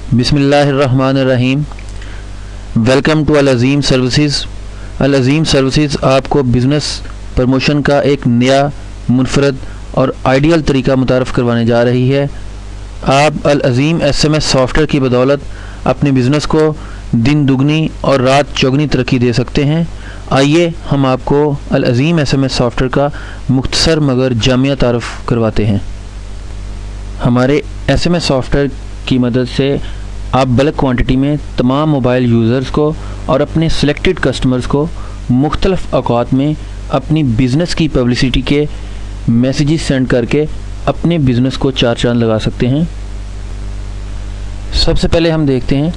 बिस्मिल्लाहिर्रहमानिर्रहीम। Welcome to Al Azeem services. Al Azeem services आपको business promotion का एक नया मुनफरद और आइडियल तरीका मुतारफ़ करवाने जा रही है। आप अल अज़ीम SMS सॉफ्टवेयर की बदौलत अपने बिज़नेस को दिन दुगनी और रात चौगनी तरक्की दे सकते हैं। आइए हम आपको अल अज़ीम SMS सॉफ्टवेयर का मुख्तसर मगर जामिया तारुफ़ करवाते हैं। हमारे SMS सॉफ्टवेयर की मदद से आप बल्क क्वांटिटी में तमाम मोबाइल यूज़र्स को और अपने सिलेक्टेड कस्टमर्स को मुख्तलिफ़ औक़ात में अपनी बिज़नेस की पब्लिसिटी के मैसेजेस सेंड करके अपने बिज़नेस को चार चांद लगा सकते हैं। सबसे पहले हम देखते हैं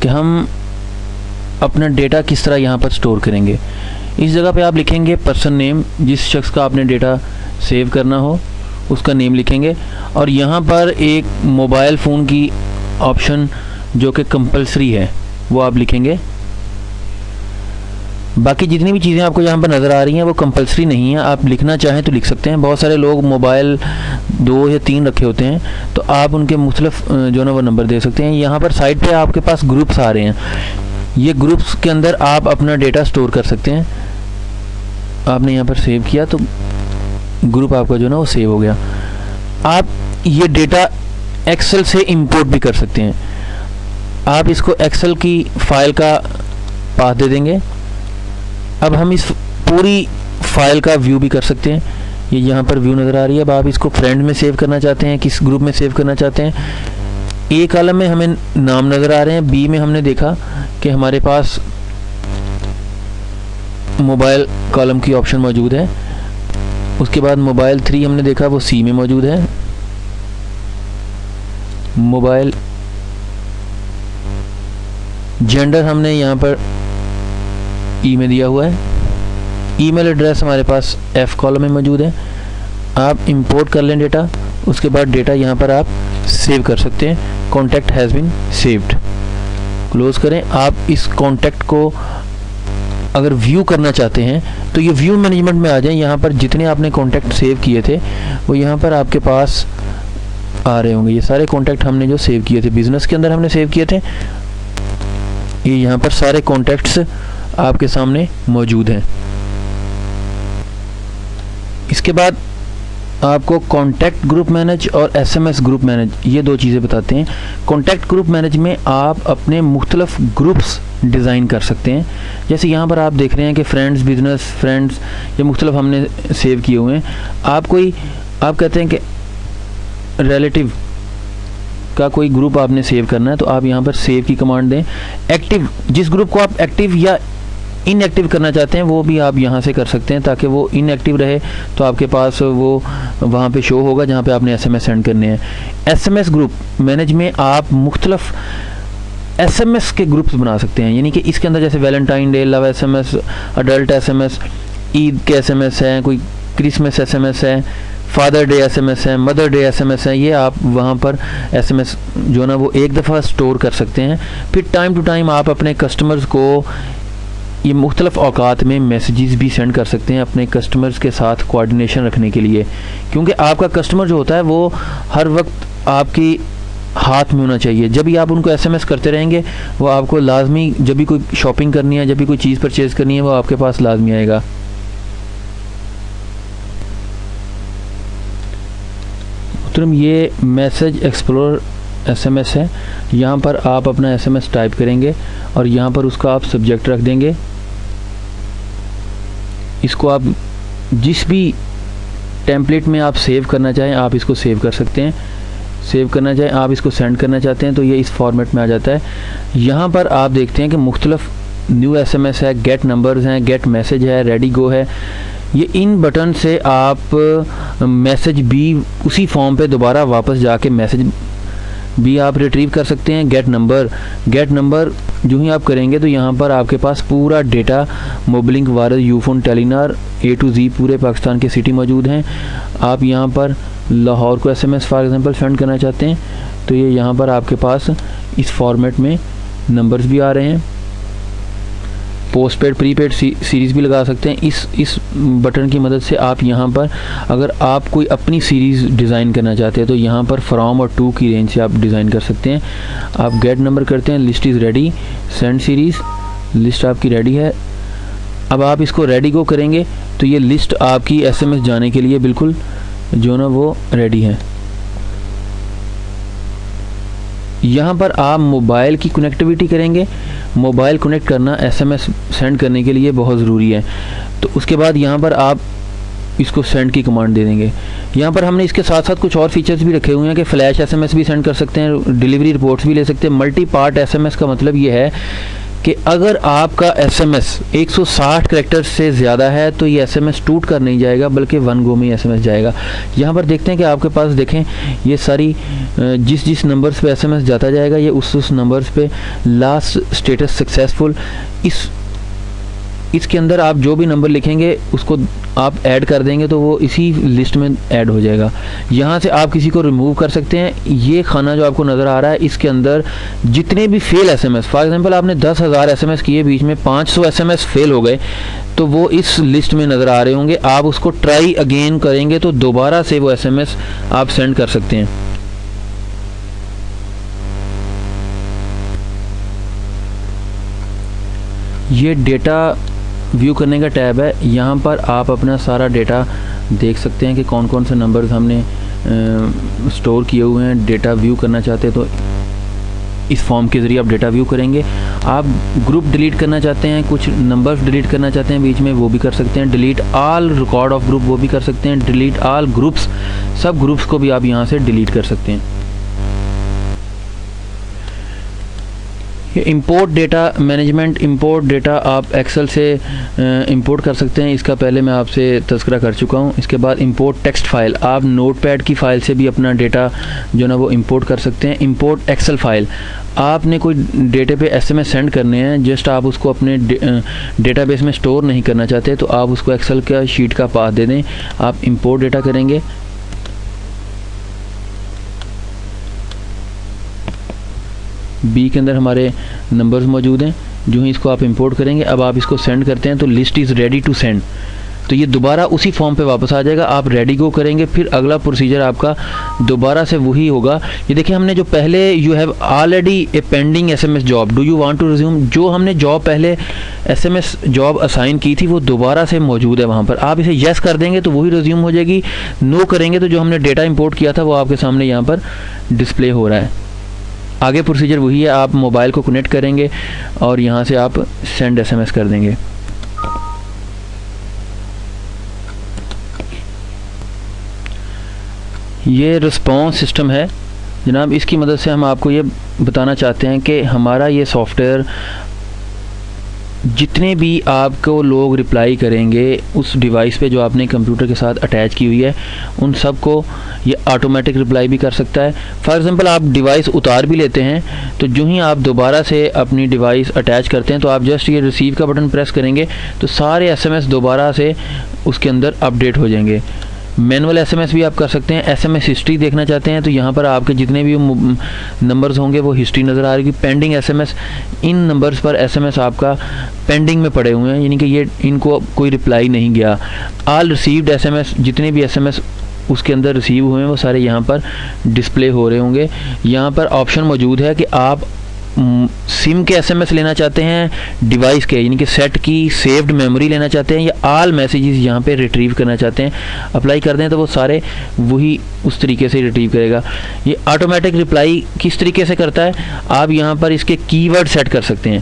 कि हम अपना डेटा किस तरह यहाँ पर स्टोर करेंगे। इस जगह पे आप लिखेंगे पर्सन नेम, जिस शख्स का आपने डेटा सेव करना हो उसका नेम लिखेंगे, और यहाँ पर एक मोबाइल फ़ोन की ऑप्शन जो कि कंपलसरी है वो आप लिखेंगे। बाकी जितनी भी चीज़ें आपको यहाँ पर नज़र आ रही हैं वो कंपलसरी नहीं है, आप लिखना चाहें तो लिख सकते हैं। बहुत सारे लोग मोबाइल 2 या 3 रखे होते हैं तो आप उनके मुख्तलिफ जो ना वो नंबर दे सकते हैं। यहाँ पर साइड पे आपके पास ग्रुप्स आ रहे हैं, ये ग्रुप्स के अंदर आप अपना डेटा स्टोर कर सकते हैं। आपने यहाँ पर सेव किया तो ग्रुप आपका जो ना वो सेव हो गया। आप ये डेटा एक्सेल से इंपोर्ट भी कर सकते हैं। आप इसको एक्सेल की फ़ाइल का पाथ दे देंगे। अब हम इस पूरी फ़ाइल का व्यू भी कर सकते हैं। ये यहाँ पर व्यू नज़र आ रही है। अब आप इसको फ्रेंड में सेव करना चाहते हैं, किस ग्रुप में सेव करना चाहते हैं। ए कॉलम में हमें नाम नज़र आ रहे हैं, बी में हमने देखा कि हमारे पास मोबाइल कॉलम की ऑप्शन मौजूद है। उसके बाद मोबाइल 3 हमने देखा वो सी में मौजूद है। मोबाइल जेंडर हमने यहाँ पर ई में दिया हुआ है। ईमेल एड्रेस हमारे पास एफ कॉलम में मौजूद है। आप इंपोर्ट कर लें डेटा, उसके बाद डेटा यहाँ पर आप सेव कर सकते हैं। Contact has been saved, close करें। आप इस कॉन्टैक्ट को अगर व्यू करना चाहते हैं तो ये व्यू मैनेजमेंट में आ जाएं। यहाँ पर जितने आपने कॉन्टैक्ट सेव किए थे वो यहाँ पर आपके पास आ रहे होंगे। ये सारे कॉन्टैक्ट हमने जो सेव किए थे, बिज़नेस के अंदर हमने सेव किए थे, ये यहाँ पर सारे कॉन्टैक्ट्स आपके सामने मौजूद हैं। इसके बाद आपको कॉन्टैक्ट ग्रुप मैनेज और SMS ग्रुप मैनेज, ये दो चीज़ें बताते हैं। कॉन्टैक्ट ग्रुप मैनेज में आप अपने मुख्तलिफ ग्रुप्स डिज़ाइन कर सकते हैं। जैसे यहाँ पर आप देख रहे हैं कि फ्रेंड्स, बिजनेस फ्रेंड्स, ये मुख्तलिफ हमने सेव किए हुए हैं। आप कहते हैं कि रिलेटिव का कोई ग्रुप आपने सेव करना है तो आप यहाँ पर सेव की कमांड दें। एक्टिव, जिस ग्रुप को आप एक्टिव या इनएक्टिव करना चाहते हैं वो भी आप यहाँ से कर सकते हैं, ताकि वो इनएक्टिव रहे तो आपके पास वो वहाँ पे शो होगा जहाँ पे आपने SMS सेंड करने हैं। SMS ग्रुप मैनेज में आप मुख्तलिफ SMS के ग्रुप्स बना सकते हैं, यानी कि इसके अंदर जैसे Valentine day love SMS, adult SMS, Eid के SMS हैं, कोई क्रिसमस SMS है, फादर डे SMS है, मदर डे SMS है। ये आप वहाँ पर SMS जो ना वो एक दफ़ा स्टोर कर सकते हैं। फिर टाइम टू टाइम आप अपने कस्टमर्स को ये मुख्तलिफ़ औक़ात में मैसेजेस भी सेंड कर सकते हैं अपने कस्टमर्स के साथ कोऑर्डिनेशन रखने के लिए, क्योंकि आपका कस्टमर जो होता है वो हर वक्त आपकी हाथ में होना चाहिए। जब भी आप उनको SMS करते रहेंगे वो आपको लाजमी, जब भी कोई शॉपिंग करनी है, जब भी कोई चीज़ परचेज़ करनी है, वो आपके पास लाजमी आएगा। तो ये मैसेज एक्सप्लोर SMS है। यहाँ पर आप अपना SMS टाइप करेंगे और यहाँ पर उसका आप सब्जेक्ट रख देंगे। इसको आप जिस भी टेम्पलेट में आप सेव करना चाहें आप इसको सेव कर सकते हैं। सेव करना चाहें, आप इसको सेंड करना चाहते हैं तो ये इस फॉर्मेट में आ जाता है। यहाँ पर आप देखते हैं कि मुख्तलिफ न्यू SMS है, गेट नंबर्स हैं, गेट मैसेज है, रेडी गो है। ये इन बटन से आप मैसेज भी उसी फॉर्म पे दोबारा वापस जाके मैसेज भी आप रिट्रीव कर सकते हैं। गेट नंबर जो ही आप करेंगे तो यहाँ पर आपके पास पूरा data Mobilink, Warid, Ufone, Telenor A to Z पूरे पाकिस्तान के सिटी मौजूद हैं। आप यहाँ पर लाहौर को SMS फॉर एग्जांपल सेंड करना चाहते हैं तो ये यहाँ पर आपके पास इस फॉर्मेट में नंबर्स भी आ रहे हैं। पोस्टपेड प्रीपेड सीरीज़ भी लगा सकते हैं। इस बटन की मदद से आप यहाँ पर अगर आप कोई अपनी सीरीज़ डिज़ाइन करना चाहते हैं तो यहाँ पर फ्रॉम और टू की रेंज से आप डिज़ाइन कर सकते हैं। आप गेट नंबर करते हैं, list is ready, send series, list आपकी रेडी है। अब आप इसको रेडी को करेंगे तो ये लिस्ट आपकी SMS जाने के लिए बिल्कुल जो ना वो रेडी है। यहाँ पर आप मोबाइल की कनेक्टिविटी करेंगे। मोबाइल कनेक्ट करना SMS सेंड करने के लिए बहुत ज़रूरी है। तो उसके बाद यहाँ पर आप इसको सेंड की कमांड दे देंगे। यहाँ पर हमने इसके साथ साथ कुछ और फीचर्स भी रखे हुए हैं कि फ्लैश SMS भी सेंड कर सकते हैं, डिलीवरी रिपोर्ट्स भी ले सकते हैं। मल्टी पार्ट SMS का मतलब ये है कि अगर आपका SMS 160 कैरेक्टर से ज़्यादा है तो ये SMS टूट कर नहीं जाएगा बल्कि वन गो में SMS जाएगा। यहाँ पर देखते हैं कि आपके पास देखें ये सारी जिस नंबर्स पे SMS जाता जाएगा ये उस नंबर्स पे लास्ट स्टेटस सक्सेसफुल, इसके अंदर आप जो भी नंबर लिखेंगे उसको आप ऐड कर देंगे तो वो इसी लिस्ट में ऐड हो जाएगा। यहाँ से आप किसी को रिमूव कर सकते हैं। ये खाना जो आपको नज़र आ रहा है इसके अंदर जितने भी फेल SMS, फॉर एग्जांपल आपने 10,000 SMS किए, बीच में 500 SMS फेल हो गए तो वो इस लिस्ट में नज़र आ रहे होंगे। आप उसको ट्राई अगेन करेंगे तो दोबारा से वो SMS आप सेंड कर सकते हैं। ये डेटा व्यू करने का टैब है। यहाँ पर आप अपना सारा डेटा देख सकते हैं कि कौन कौन से नंबर्स हमने स्टोर किए हुए हैं। डेटा व्यू करना चाहते हैं तो इस फॉर्म के ज़रिए आप डेटा व्यू करेंगे। आप ग्रुप डिलीट करना चाहते हैं, कुछ नंबर्स डिलीट करना चाहते हैं बीच में, वो भी कर सकते हैं। Delete all record of group वो भी कर सकते हैं। डिलीट ऑल ग्रुप्स, सब ग्रुप्स को भी आप यहाँ से डिलीट कर सकते हैं। Import data management, import data आप एक्सेल से इंपोर्ट कर सकते हैं। इसका पहले मैं आपसे तज़किरा कर चुका हूँ। इसके बाद इंपोर्ट टेक्स्ट फाइल, आप नोटपैड की फ़ाइल से भी अपना डेटा जो ना वो इंपोर्ट कर सकते हैं। इंपोर्ट एक्सेल फाइल, आपने कोई डेटे पे SMS सेंड करने हैं, जस्ट आप उसको अपने डेटाबेस में स्टोर नहीं करना चाहते तो आप उसको एक्सेल का शीट का पाथ दे दें। आप इंपोर्ट डेटा करेंगे। बी के अंदर हमारे नंबर्स मौजूद हैं। जो ही इसको आप इंपोर्ट करेंगे, अब आप इसको सेंड करते हैं तो list is ready to send, तो ये दोबारा उसी फॉर्म पे वापस आ जाएगा। आप रेडी को करेंगे, फिर अगला प्रोसीजर आपका दोबारा से वही होगा। ये देखिए हमने जो पहले you have already a pending SMS job, do you want to resume, जो हमने जॉब पहले SMS जॉब असाइन की थी वो दोबारा से मौजूद है वहाँ पर। आप इसे येस कर देंगे तो वही रिज्यूम हो जाएगी, नो करेंगे तो जो हमने डेटा इंपोर्ट किया था वो आपके सामने यहाँ पर डिस्प्ले हो रहा है। आगे प्रोसीजर वही है, आप मोबाइल को कनेक्ट करेंगे और यहाँ से आप सेंड SMS कर देंगे। ये रिस्पॉन्स सिस्टम है जनाब, इसकी मदद से हम आपको ये बताना चाहते हैं कि हमारा ये सॉफ्टवेयर जितने भी आपको लोग रिप्लाई करेंगे उस डिवाइस पे जो आपने कंप्यूटर के साथ अटैच की हुई है उन सब को ये ऑटोमेटिक रिप्लाई भी कर सकता है। फॉर एग्जांपल आप डिवाइस उतार भी लेते हैं तो जो ही आप दोबारा से अपनी डिवाइस अटैच करते हैं तो आप जस्ट ये रिसीव का बटन प्रेस करेंगे तो सारे SMS दोबारा से उसके अंदर अपडेट हो जाएंगे। मैनुअल SMS भी आप कर सकते हैं। SMS हिस्ट्री देखना चाहते हैं तो यहाँ पर आपके जितने भी नंबर्स होंगे वो हिस्ट्री नज़र आ रही है। पेंडिंग SMS, इन नंबर्स पर SMS आपका पेंडिंग में पड़े हुए हैं, यानी कि ये इनको कोई रिप्लाई नहीं गया। ऑल रिसीव्ड SMS, जितने भी SMS उसके अंदर रिसीव हुए हैं वो सारे यहाँ पर डिस्प्ले हो रहे होंगे। यहाँ पर ऑप्शन मौजूद है कि आप सिम के SMS लेना चाहते हैं डिवाइस के, यानी कि सेट की सेव्ड मेमोरी लेना चाहते हैं, या ऑल मैसेजेस यहाँ पे रिट्रीव करना चाहते हैं। अप्लाई कर दें तो वो सारे वही उस तरीके से रिट्रीव करेगा। ये ऑटोमेटिक रिप्लाई किस तरीके से करता है, आप यहाँ पर इसके कीवर्ड सेट कर सकते हैं।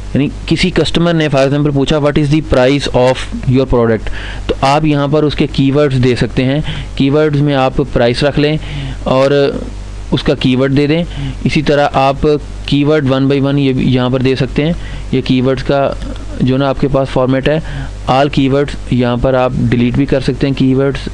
यानी किसी कस्टमर ने फॉर एग्जांपल पूछा what is the price of your product, तो आप यहाँ पर उसके कीवर्ड्स दे सकते हैं। कीवर्ड्स में आप प्राइस रख लें और उसका कीवर्ड दे दें। इसी तरह आप कीवर्ड 1 by 1 ये यहाँ पर दे सकते हैं। ये कीवर्ड्स का जो ना आपके पास फॉर्मेट है, ऑल कीवर्ड्स यहाँ पर आप डिलीट भी कर सकते हैं कीवर्ड्स